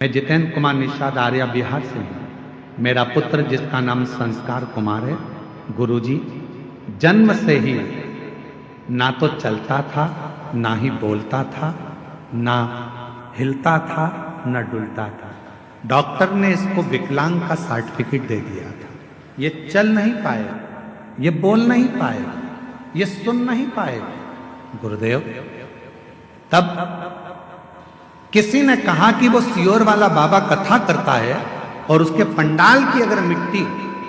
मैं जितेंद्र कुमार निषाद आर्या बिहार से हूँ। मेरा पुत्र जिसका नाम संस्कार कुमार है, गुरुजी जन्म से ही ना तो चलता था, ना ही बोलता था, ना हिलता था, ना डुलता था। डॉक्टर ने इसको विकलांग का सर्टिफिकेट दे दिया था। ये चल नहीं पाएगा, ये बोल नहीं पाएगा, ये सुन नहीं पाएगा। गुरुदेव, तब किसी ने कहा कि वो सियोर वाला बाबा कथा करता है और उसके पंडाल की अगर मिट्टी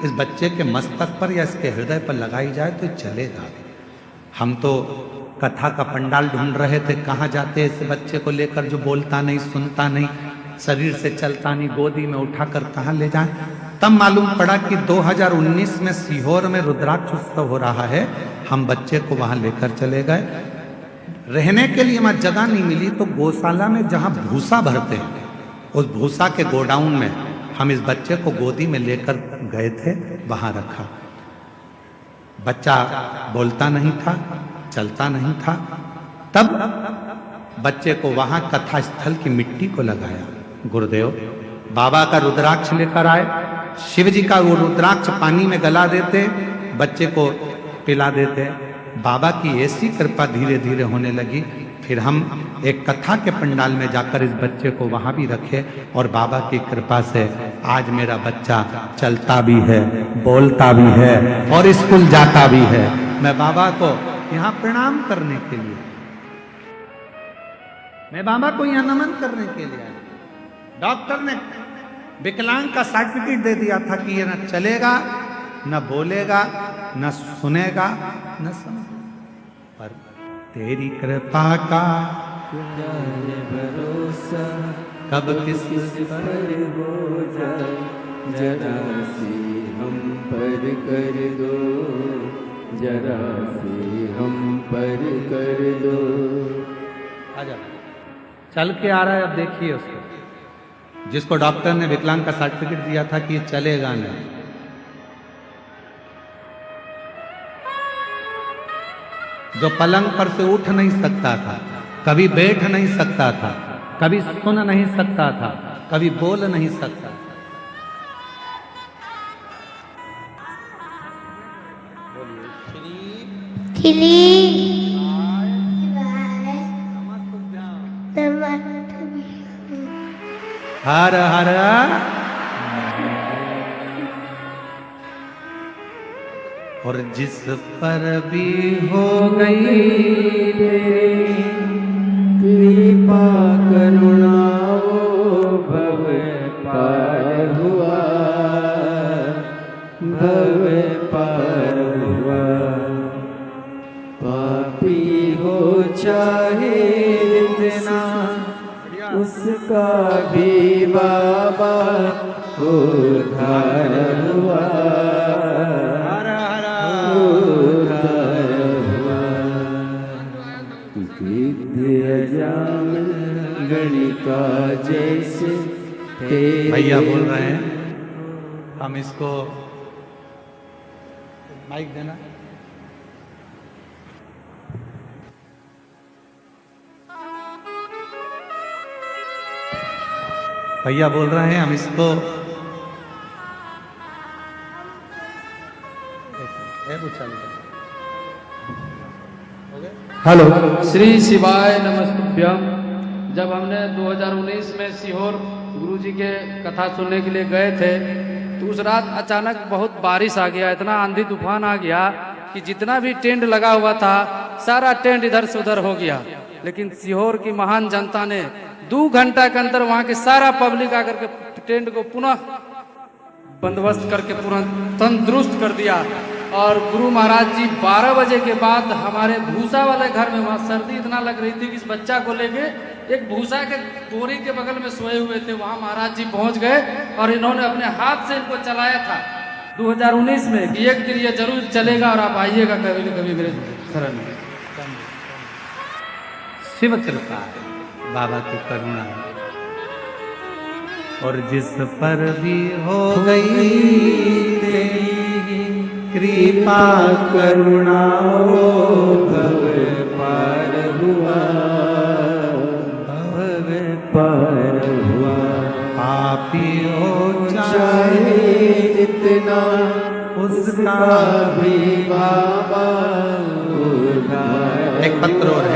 इस बच्चे के मस्तक पर या इसके हृदय पर लगाई जाए तो चलेगा। हम तो कथा का पंडाल ढूंढ रहे थे, कहाँ जाते इस बच्चे को लेकर जो बोलता नहीं, सुनता नहीं, शरीर से चलता नहीं, गोदी में उठाकर कहाँ ले जाएं। तब मालूम पड़ा कि 2019 में सीहोर में रुद्राक्ष उत्सव हो रहा है। हम बच्चे को वहां लेकर चले गए। रहने के लिए वहां जगह नहीं मिली तो गौशाला में जहां भूसा भरते हैं, उस भूसा के गोडाउन में हम इस बच्चे को गोदी में लेकर गए थे, वहां रखा। बच्चा बोलता नहीं था, चलता नहीं था। तब बच्चे को वहां कथा स्थल की मिट्टी को लगाया। गुरुदेव बाबा का रुद्राक्ष लेकर आए, शिव जी का वो रुद्राक्ष पानी में गला देते, बच्चे को पिला देते। बाबा की ऐसी कृपा धीरे धीरे होने लगी। फिर हम एक कथा के पंडाल में जाकर इस बच्चे को वहां भी रखे और बाबा की कृपा से आज मेरा बच्चा चलता भी है, बोलता भी है और स्कूल जाता भी है। मैं बाबा को यहाँ प्रणाम करने के लिए, मैं बाबा को यहाँ नमन करने के लिए आया। डॉक्टर ने विकलांग का सर्टिफिकेट दे दिया था कि ये न चलेगा, न बोलेगा, न सुनेगा, न समझेगा, पर तेरी कृपा का भरोसा कब किस पर हो जाए, जरा सी हम पर कर दो, जरा सी हम पर कर दो। आजा, चल के आ रहा है। अब देखिए उसको, जिसको डॉक्टर ने विकलांग का सर्टिफिकेट दिया था कि ये चलेगा नहीं। जो पलंग पर से उठ नहीं सकता था, कभी बैठ नहीं सकता था, कभी सुन नहीं सकता था, कभी बोल नहीं सकता था। हर हर और जिस पर भी हो गई तेरी कृपा करुणा, वो भव पार हुआ, भव पार हुआ। पापी हो चाहे इतना, उसका भी बाबा उद्धार हुआ, गणिका जैसे। भैया बोल रहे हैं, हम इसको माइक देना। भैया बोल रहे हैं, हम इसको हेलो, श्री शिवाय नमस्तुभ्यम। जब हमने 2019 में सीहोर गुरुजी के कथा सुनने के लिए गए थे तो उस रात अचानक बहुत बारिश आ गया, इतना आंधी तूफान आ गया कि जितना भी टेंट लगा हुआ था सारा टेंट इधर से उधर हो गया। लेकिन सीहोर की महान जनता ने 2 घंटा के अंदर वहां के सारा पब्लिक आकर के टेंट को पुनः बंदोबस्त करके पूरा तंदुरुस्त कर दिया। और गुरु महाराज जी 12 बजे के बाद हमारे भूसा वाले घर में, वहाँ सर्दी इतना लग रही थी कि इस बच्चा को लेके एक भूसा के बोरी के बगल में सोए हुए थे, वहाँ महाराज जी पहुँच गए और इन्होंने अपने हाथ से इनको चलाया था 2019 में कि एक दिन ये जरूर चलेगा और आप आइएगा कभी न कभी मेरे शरण में। शिव कृपा है, बाबा की करुणा है। और जिस पर भी हो गई तेरी कृपा करुणा, वो भव पार हुआ, भव पार हुआ। पापी हो चाहे जितना उसका भी बाबा उठाए। एक पत्र और है।